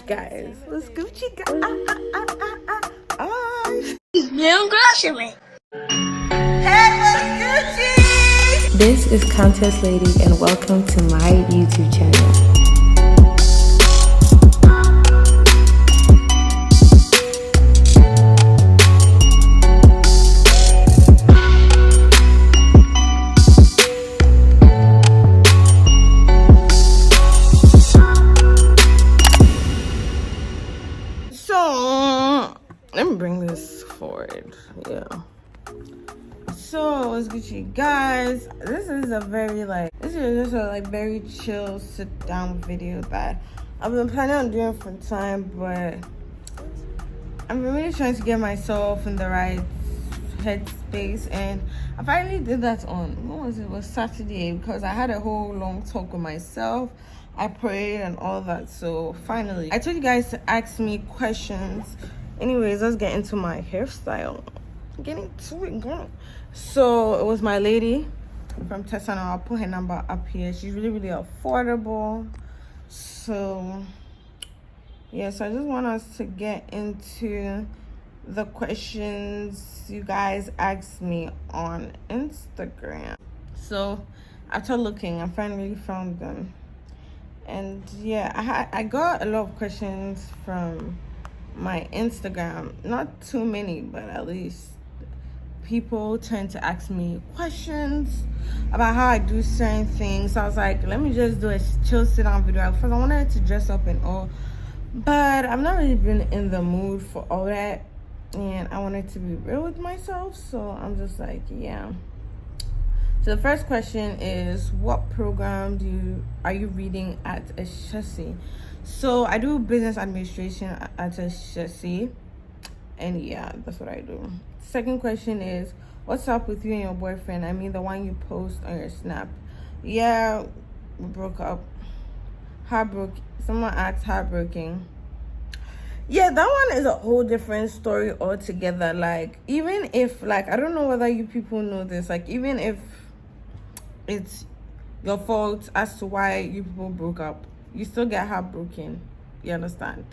guys? What's Gucci, guys? New grocery. Hey, what's Gucci? This is Contest Lady, and welcome to my YouTube channel. Let me bring this forward. Yeah. So what's Gucci, guys? This is a very very chill sit down video that I've been planning on doing for time, but I'm really trying to get myself in the right headspace, and I finally did that on it was Saturday, because I had a whole long talk with myself. I prayed and all that. So finally, I told you guys to ask me questions. Anyways, let's get into my hairstyle. Getting to it, girl. So it was my lady from Tessano. I'll put her number up here. She's really affordable. So yeah, so I just want us to get into the questions you guys asked me on Instagram. So after looking, I finally found them. And yeah, I got a lot of questions from my Instagram. Not too many, but at least people tend to ask me questions about how I do certain things. So I was like, let me just do a chill sit down video, because I wanted to dress up and all, but I've not really been in the mood for all that, and I wanted to be real with myself. So I'm just like, yeah. So the first question is, what program are you reading at GUYSSSS? So I do business administration at GUYSSSS, and yeah, that's what I do. Second question is, what's up with you and your boyfriend? I mean, the one you post on your snap. Yeah, we broke up. Heartbroken. Someone asked heartbreaking. Yeah, that one is a whole different story altogether. Like, even if, like, I don't know whether you people know this, like, even if it's your fault as to why you people broke up, you still get heartbroken. You understand?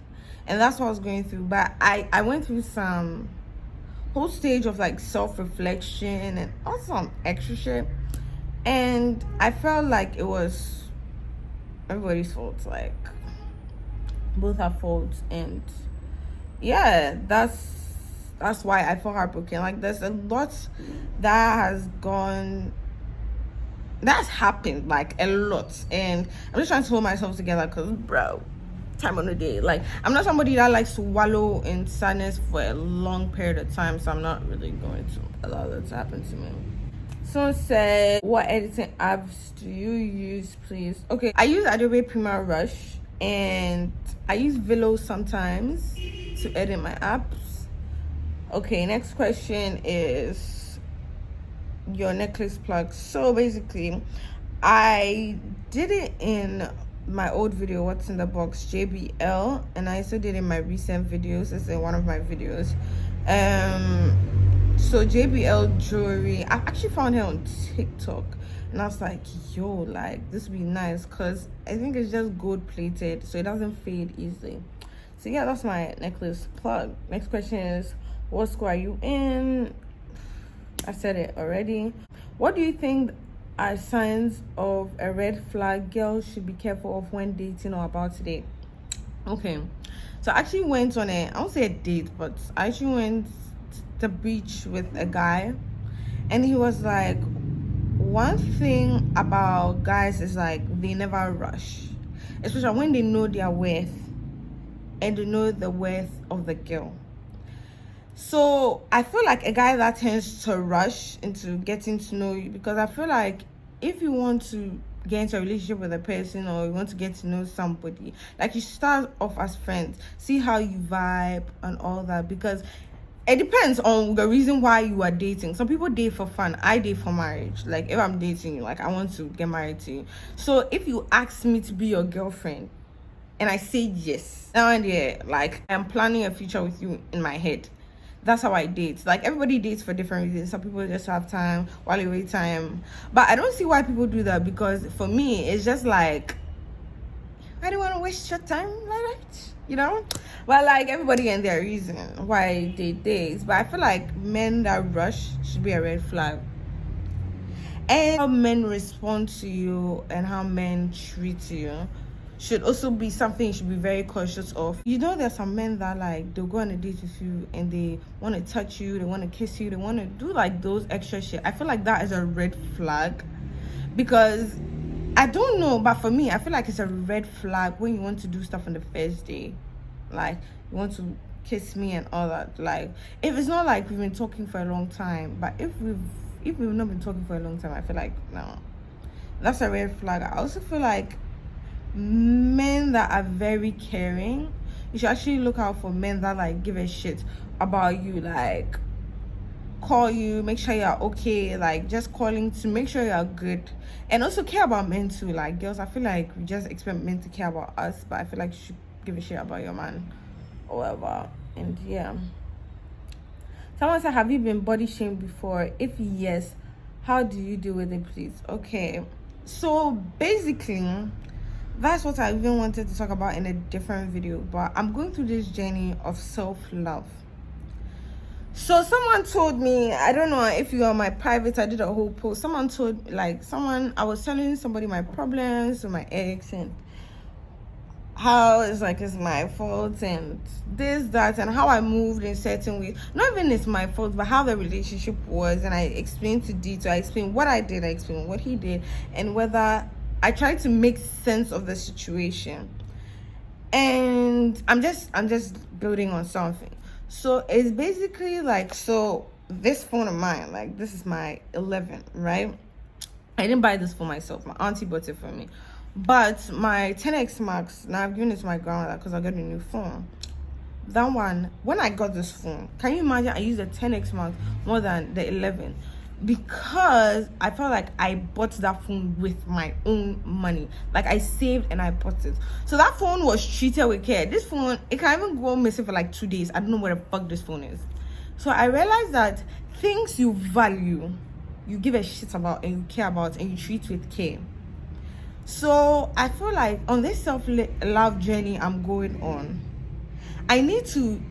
And that's what I was going through. But I went through some whole stage of like self-reflection and also some extra shit, and I felt like it was everybody's fault. Like, both have faults, and yeah, that's why I felt heartbroken. Like, there's a lot that's happened, like a lot, and I'm just trying to hold myself together, because bro, time on the day, like, I'm not somebody that likes to wallow in sadness for a long period of time, so I'm not really going to allow that to happen to me. Someone said, what editing apps do you use, please? Okay, I use Adobe Premiere Rush, and I use VIDEOOO sometimes to edit my apps. Okay, next question is your necklace plug. So basically, I did it in my old video, what's in the box, JBL, and I also did it in my recent videos. It's in one of my videos. So JBL jewelry, I actually found her on TikTok, and I was like, yo, like, this would be nice, because I think it's just gold plated, so it doesn't fade easily. So yeah, that's my necklace plug. Next question is, what school are you in? I said it already. What do you think are signs of a red flag girls should be careful of when dating or about to date? Okay, so I actually went on I won't say a date, but I actually went to the beach with a guy, and he was like, one thing about guys is like, they never rush, especially when they know their worth and they know the worth of the girl. So I feel like a guy that tends to rush into getting to know you, because I feel like if you want to get into a relationship with a person, or you want to get to know somebody, like, you start off as friends, see how you vibe and all that, because it depends on the reason why you are dating. Some people date for fun. I date for marriage. Like, if I'm dating you, like, I want to get married to you. So if you ask me to be your girlfriend and I say yes, now and yeah, like, I'm planning a future with you in my head. That's how I date. Like, everybody dates for different reasons. Some people just have time while you wait time, but I don't see why people do that, because for me, it's just like, I don't want to waste your time like that. you know. But like everybody and their reason why they date. But I feel like men that rush should be a red flag. And how men respond to you and how men treat you should also be something you should be very cautious of. You know, there's some men that like they'll go on a date with you and they want to touch you, they want to kiss you, they want to do like those extra shit. I feel like that is a red flag, because I don't know, but for me, I feel like it's a red flag when you want to do stuff on the first day. Like, you want to kiss me and all that. Like, if it's not like we've been talking for a long time, but if we've not been talking for a long time, I feel like, no, that's a red flag. I also feel like men that are very caring, you should actually look out for men that like give a shit about you, like call you, make sure you're okay, like just calling to make sure you're good, and also care about men too. Like girls, I feel like we just expect men to care about us, but I feel like you should give a shit about your man or whatever. And yeah, someone said, have you been body shamed before? If yes, how do you deal with it, please? Okay, so basically that's what I even wanted to talk about in a different video, but I'm going through this journey of self-love. So someone told me, I don't know if you are my private, I did a whole post. Someone told, like, I was telling somebody my problems with my ex and how it's like it's my fault and this, that, and how I moved in certain ways. Not even it's my fault, but how the relationship was. And I explained to detail, I explained what I did, I explained what he did, and whether I tried to make sense of the situation. And I'm just building on something. So it's basically like, so this phone of mine, like this is my 11, right? I didn't buy this for myself, my auntie bought it for me. But my 10X Max, now I've given it to my grandmother because I got a new phone. That one, when I got this phone, can you imagine I used the 10X Max more than the 11? Because I felt like I bought that phone with my own money. Like I saved and I bought it. So that phone was treated with care. This phone, it can even go missing for like 2 days. I don't know where the fuck this phone is. So I realized that things you value, you give a shit about and you care about and you treat with care. So I feel like on this self-love journey I'm going on, I need to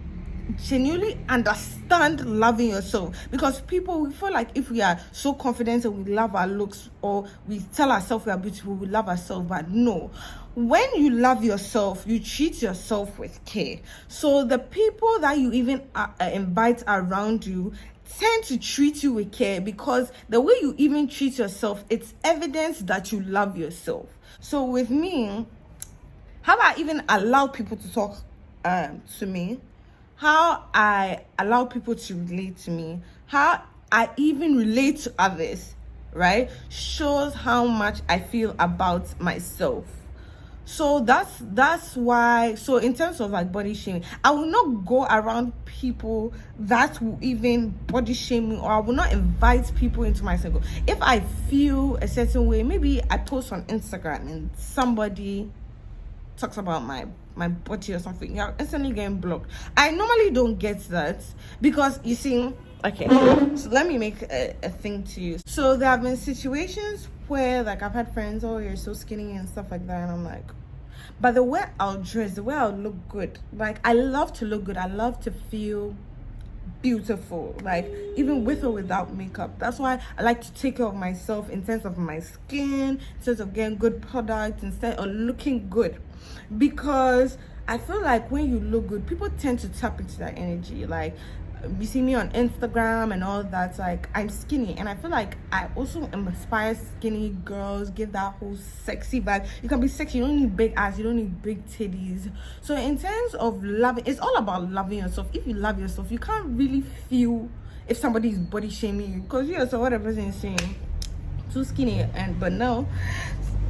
genuinely understand loving yourself, because we feel like if we are so confident and we love our looks, or we tell ourselves we are beautiful, we love ourselves. But no, when you love yourself, you treat yourself with care. So the people that you even invite around you tend to treat you with care, because the way you even treat yourself, it's evidence that you love yourself. So with me, how I even allow people to talk to me, how I allow people to relate to me, how I even relate to others, right, shows how much I feel about myself. So that's why, so in terms of like body shaming, I will not go around people that will even body shame me, or I will not invite people into my circle. If I feel a certain way, maybe I post on Instagram and somebody talks about my body or something, you're instantly getting blocked. I normally don't get that, because you see, okay, so let me make a thing to you. So there have been situations where like I've had friends, oh, you're so skinny and stuff like that, and I'm like, but the way I'll dress, the way I'll look good, like I love to look good, I love to feel beautiful, like even with or without makeup. That's why I like to take care of myself in terms of my skin, in terms of getting good products, instead of looking good, because I feel like when you look good, people tend to tap into that energy. Like you see me on Instagram and all that, like I'm skinny, and I feel like I also inspire skinny girls, give that whole sexy vibe. You can be sexy, you don't need big ass, you don't need big titties. So in terms of loving, it's all about loving yourself. If you love yourself, you can't really feel if somebody is body shaming you, because you know, so what the person is saying, too skinny, but no,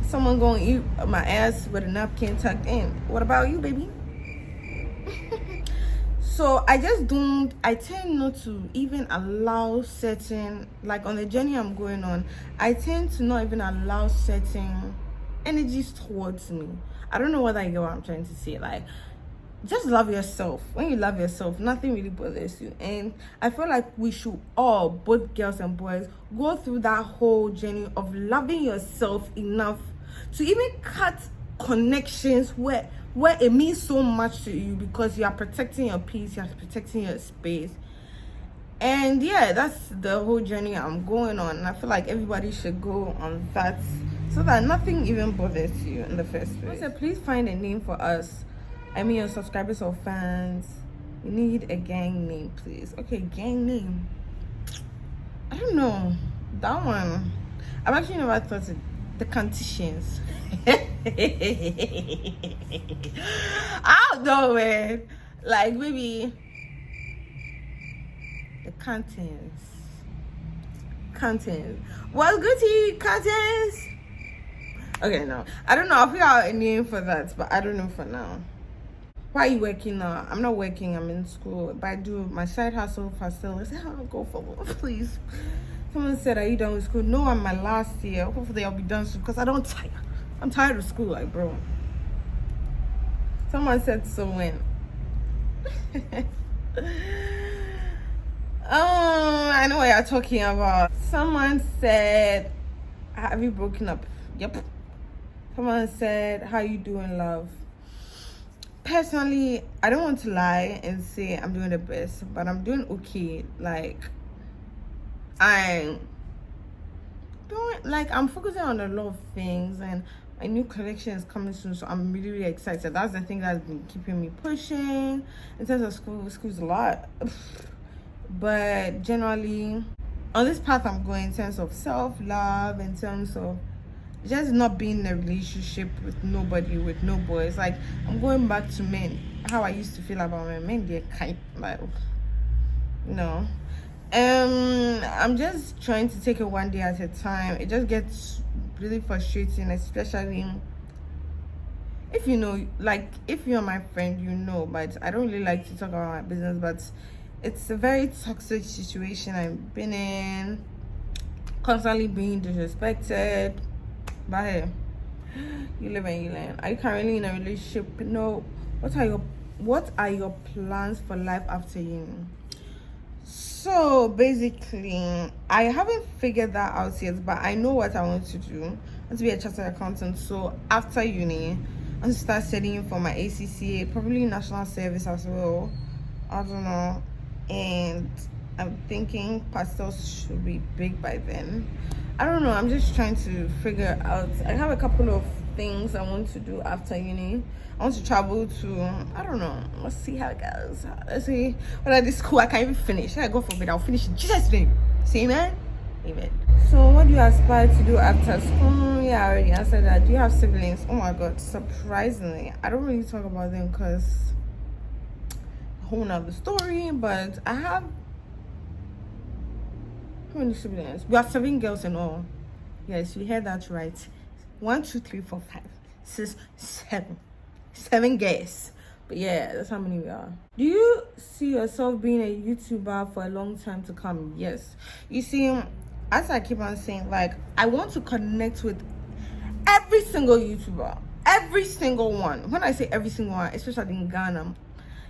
someone gonna eat my ass with a napkin tucked in. What about you, baby? So I tend not to even allow certain, like on the journey I'm going on, I tend to not even allow certain energies towards me. I don't know whether you get what I'm trying to say. Like, just love yourself. When you love yourself, nothing really bothers you. And I feel like we should all, both girls and boys, go through that whole journey of loving yourself enough to even cut connections where it means so much to you because you are protecting your peace, you are protecting your space. And yeah, that's the whole journey I'm going on, and I feel like everybody should go on that so that nothing even bothers you in the first place. Also, please find a name for us. I mean, your subscribers or fans. We need a gang name, please. Okay, gang name. I don't know. That one. I've actually never thought of the conditions. I don't know, man. Like, maybe the contents. What's good to you, contents? Okay, no. I don't know. I'll figure out a name for that, but I don't know for now. Why are you working now? I'm not working. I'm in school. But I do my side hustle for still. I said, I'll go for one, please. Someone said, are you done with school? No, I'm my last year. Hopefully I'll be done soon because I don't tire. I'm tired of school, like, bro. Someone said, so when? I know what you're talking about. Someone said, have you broken up? Yep. Someone said, how you doing, love? Personally, I don't want to lie and say I'm doing the best, but I'm doing okay. Like, I'm focusing on a lot of things, and a new collection is coming soon, so I'm really, really excited. That's the thing that's been keeping me pushing. In terms of school's a lot, but generally on this path I'm going in terms of self-love, in terms of just not being in a relationship with nobody, with no boys. Like, I'm going back to men, how I used to feel about men. They're kind, like, no. I'm just trying to take it one day at a time. It just gets really frustrating, especially if you know, like, if you're my friend, you know, but I don't really like to talk about my business. But it's a very toxic situation I've been in, constantly being disrespected. But hey, you live and you learn. Are you currently in a relationship? No. What are your plans for life after uni? So basically, I haven't figured that out yet, but I know what I want to do. I want to be a chartered accountant. So after uni, I want to start studying for my ACCA, probably national service as well. I don't know. And I'm thinking pastels should be big by then. I don't know. I'm just trying to figure out. I have a couple of things I want to do after uni. I want to travel to, I don't know. Let's see how it goes. Let's see whether this school I can even finish. I go for it. I'll finish in Jesus' name. Say amen. Amen. So what do you aspire to do after school? Yeah, I already answered that. Do you have siblings? Oh my god, surprisingly, I don't really talk about them because a whole nother story. But I have, how many siblings? We are 7 girls in all. Yes, you heard that right. 1, 2, 3, 4, 5, 6, 7. 7 girls. But yeah, that's how many we are. Do you see yourself being a YouTuber for a long time to come? Yes. You see, as I keep on saying, like, I want to connect with every single YouTuber, every single one. When I say every single one, especially in Ghana,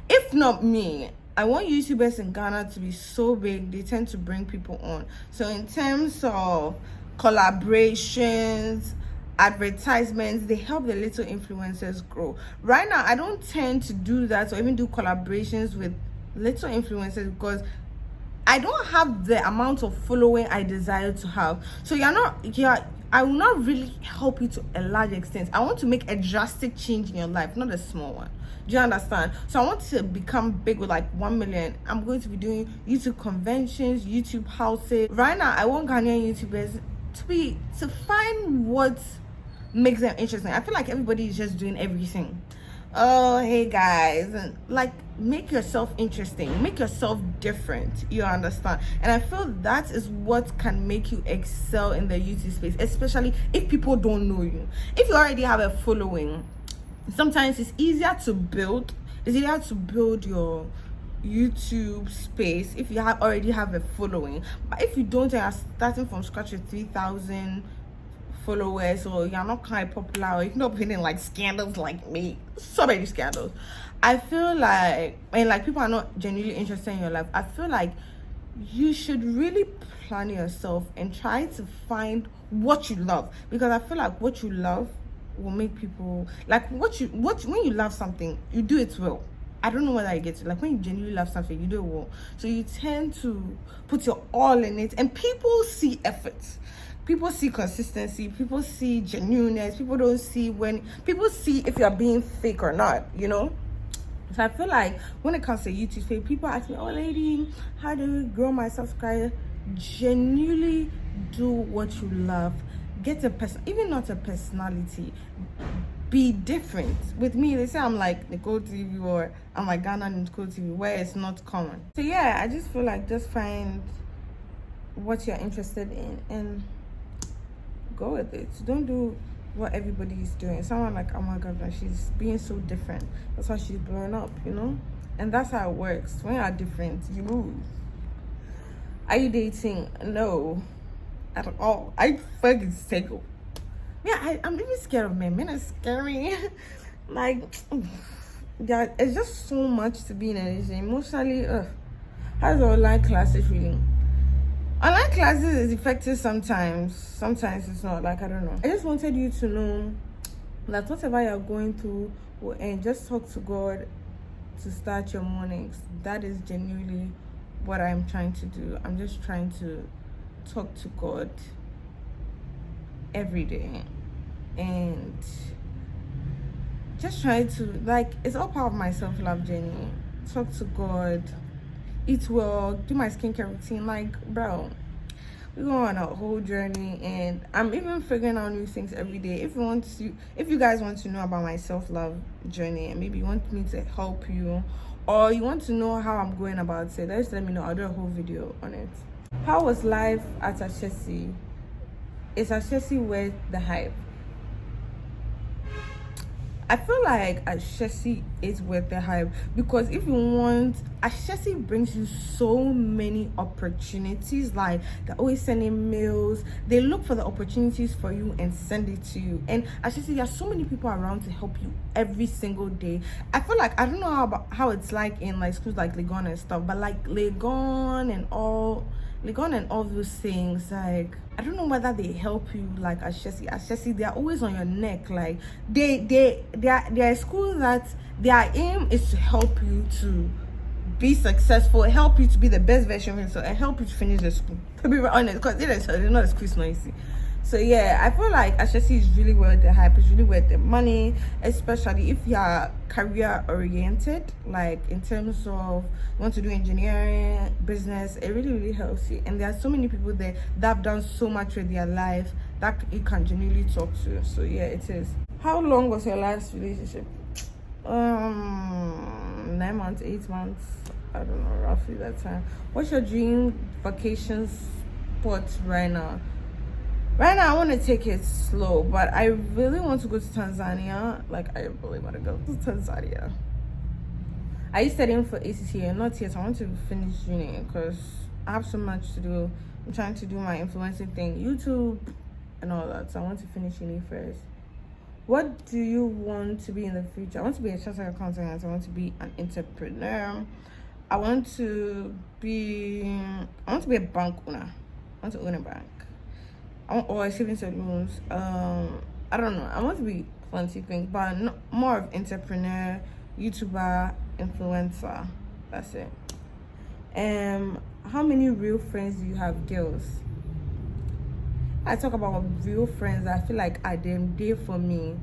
if not me, I want YouTubers in Ghana to be so big, they tend to bring people on. So in terms of collaborations, advertisements, they help the little influencers grow. Right now, I don't tend to do that or even do collaborations with little influencers because I don't have the amount of following I desire to have. So I will not really help you to a large extent. I want to make a drastic change in your life, not a small one. Do you understand? So I want to become big with like 1 million. I'm going to be doing YouTube conventions, YouTube houses. Right now, I want Ghanaian YouTubers to find what makes them interesting. I feel like everybody is just doing everything. Oh, hey guys, and like, make yourself interesting, make yourself different. You understand? And I feel that is what can make you excel in the YouTube space, especially if people don't know you. If you already have a following, sometimes it's easier to build your YouTube space if you already have a following. But if you don't, you're starting from scratch with 3,000 followers, or you're not kind of popular, or you're not hitting like scandals like me, so many scandals, I feel like, and like people are not genuinely interested in your life, I feel like you should really plan yourself and try to find what you love, because I feel like what you love will make people like what when you love something, you do it well. I don't know whether I get it. Like when you genuinely love something, you do it well. So you tend to put your all in it, and people see effort. People see consistency. People see genuineness. People don't see people see if you're being fake or not. You know. So I feel like when it comes to YouTube fake, people ask me, "Oh, lady, how do you grow my subscriber?" Genuinely do what you love. Get a person, even not a personality. Be different. With me, they say I'm like Nicole TV or I'm like Ghana Nicole TV, where it's not common. So yeah, I just feel like just find what you're interested in and go with it. Don't do what everybody is doing. Someone like, oh my god, she's being so different. That's why she's blowing up, you know? And that's how it works. When you're different, you lose. Are you dating? No. At all. I fucking single. Yeah, I'm really scared of men. Men are scary. Like, yeah, it's just so much to be in a emotionally. How's the online classes feeling? Online classes is effective sometimes. Sometimes it's not. Like, I don't know. I just wanted you to know that whatever you're going through will end. Just talk to God to start your mornings. That is genuinely what I'm trying to do. I'm just trying to talk to God every day and just try to, like, it's all part of my self-love journey. Talk to God, eat well, do my skincare routine. Like, bro, we go on a whole journey, and I'm even figuring out new things every day. If you guys want to know about my self-love journey, and maybe you want me to help you, or you want to know how I'm going about it, just let me know. I'll do a whole video on it. How was life at GUYSSSS? Is GUYSSSS worth the hype? I feel like GUYSSSS is worth the hype, because if you want, GUYSSSS brings you so many opportunities. Like, they're always sending mails. They look for the opportunities for you and send it to you. And GUYSSSS, there are so many people around to help you every single day. I feel like, I don't know how it's like in like schools like Legon and stuff, but like Legon and all those things, like, I don't know whether they help you like GUYSSSS. They're always on your neck. Like, they're a school that their aim is to help you to be successful, help you to be the best version of yourself, and help you to finish the school. To be honest, because it's not a school, it's not easy. So yeah, I feel like GUYSSSS is really worth the hype. It's really worth the money, especially if you are career oriented, like in terms of want to do engineering, business. It really helps you. And there are so many people there that have done so much with their life that you can genuinely talk to. So yeah, it is. How long was your last relationship? 9 months, 8 months, I don't know, roughly that time. What's your dream vacation spot right now? Right now, I want to take it slow, but I really want to go to Tanzania. Like, I really want to go to Tanzania. Are you studying for ACCA? Not yet. I want to finish uni because I have so much to do. I'm trying to do my influencing thing, YouTube, and all that. So I want to finish uni first. What do you want to be in the future? I want to be a chartered accountant. I want to be an entrepreneur. I want to be a bank owner. I want to own a bank. Or savings and loans. I don't know. I want to be plenty things, but more of entrepreneur, YouTuber, influencer. That's it. How many real friends do you have, girls? I talk about real friends. I feel like are them there for me.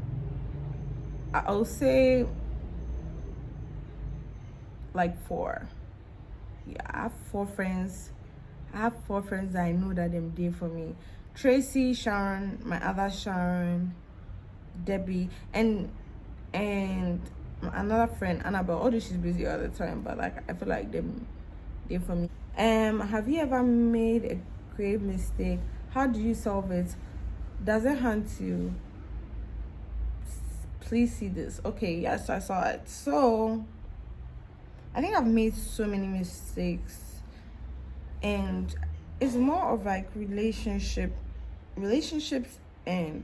I'll say like 4. Yeah, I have 4 friends. I have 4 friends that I know that them there for me. Tracy, Sharon, my other Sharon, Debbie, and another friend, Annabelle. Although she's busy all the time, but like I feel like they're for me. Have you ever made a grave mistake? How do you solve it? Does it haunt you? Please see this. Okay, yes, I saw it. So I think I've made so many mistakes, and it's more of like relationships and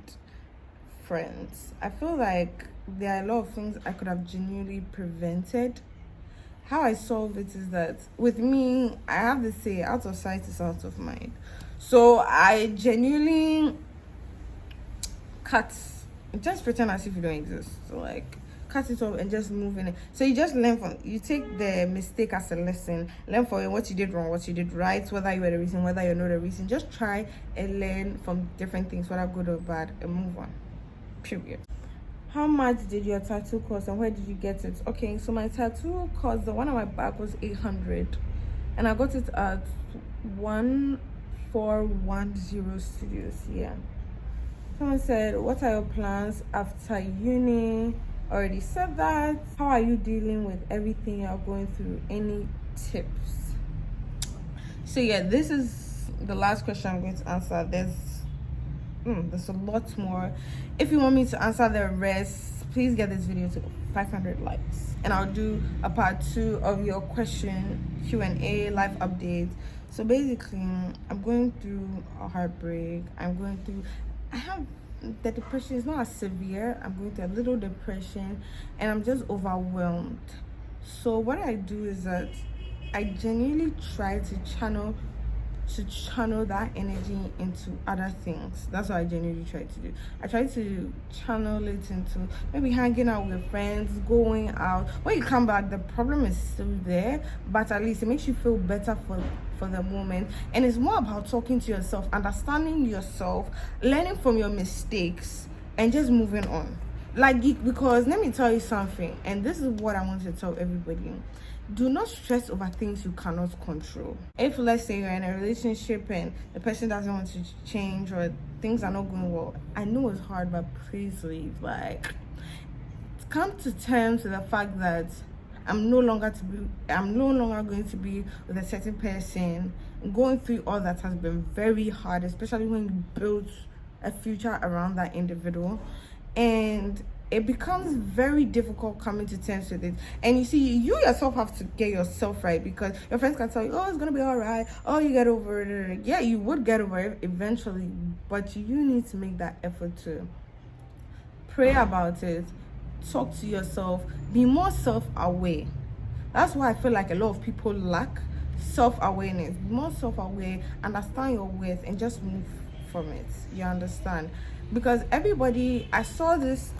friends. I feel like there are a lot of things I could have genuinely prevented. How I solve it is that with me, I have to say, out of sight is out of mind. So I genuinely cut just pretend as if you don't exist. So like cut it off and just move in it. So you just learn from, you take the mistake as a lesson, learn from what you did wrong, what you did right, whether you were the reason, whether you're not the reason. Just try and learn from different things, whether good or bad, and move on. Period. How much did your tattoo cost and where did you get it? Okay, so my tattoo cost, the one on my back was 800 and I got it at 1410 Studios. Yeah. Someone said, what are your plans after uni? Already said that. How are you dealing with everything you're going through? Any tips? So yeah, this is the last question I'm going to answer. There's a lot more. If you want me to answer the rest, please get this video to 500 likes and I'll do a part 2 of your question Q&A live update. So basically, I'm going through a heartbreak. I have the depression is not as severe. I'm going through a little depression and I'm just overwhelmed. So what I do is that I genuinely try to channel that energy into other things. That's what I genuinely try to do. I try to channel it into maybe hanging out with friends, going out. When you come back, the problem is still there, but at least it makes you feel better for the moment. And it's more about talking to yourself, understanding yourself, learning from your mistakes, and just moving on. Because let me tell you something, and this is what I want to tell everybody. Do not stress over things you cannot control. If let's say you're in a relationship and the person doesn't want to change or things are not going well, I know it's hard, but please leave. Come to terms with the fact that I'm no longer going to be with a certain person. Going through all that has been very hard, especially when you build a future around that individual, and it becomes very difficult coming to terms with it. And you see, you yourself have to get yourself right, because your friends can tell you, oh, it's gonna be all right, oh, you get over it. Yeah, you would get over it eventually, but you need to make that effort to pray about it, talk to yourself, be more self-aware. That's why I feel like a lot of people lack self-awareness. Be more self-aware, understand your worth, and just move from it. You understand? Because everybody, I saw this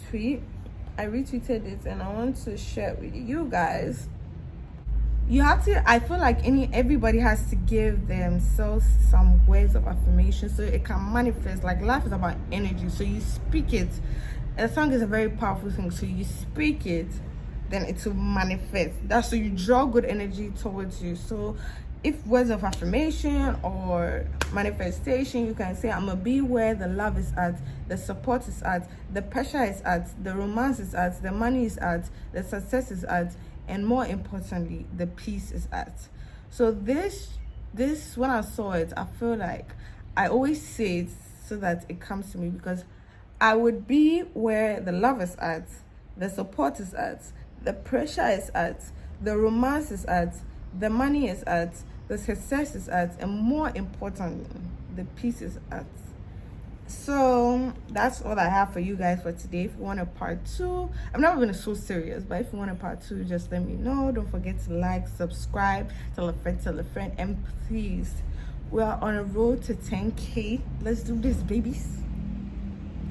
tweet, I retweeted it, and I want to share it with you guys. You have to, I feel like everybody has to give themselves some words of affirmation so it can manifest. Like, life is about energy, so you speak it. A song is a very powerful thing, so you speak it, then it will manifest. That's so you draw good energy towards you. So if words of affirmation or manifestation, you can say, I'm gonna be where the love is at, the support is at, the pressure is at, the romance is at, the money is at, the success is at, and more importantly, the peace is at. So this when I saw it, I feel like I always say it so that it comes to me, because I would be where the love is at, the support is at, the pressure is at, the romance is at, the money is at, the success is at, and more importantly, the peace is at. So that's all I have for you guys for today. If you want a part 2, I'm not even so serious, but if you want a part 2, just let me know. Don't forget to like, subscribe, tell a friend, and please, we are on a road to 10K. Let's do this, babies.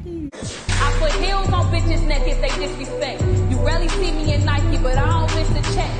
Peace. I put heels on bitches' neck if they disrespect. You rarely see me in Nike, but I don't miss a check.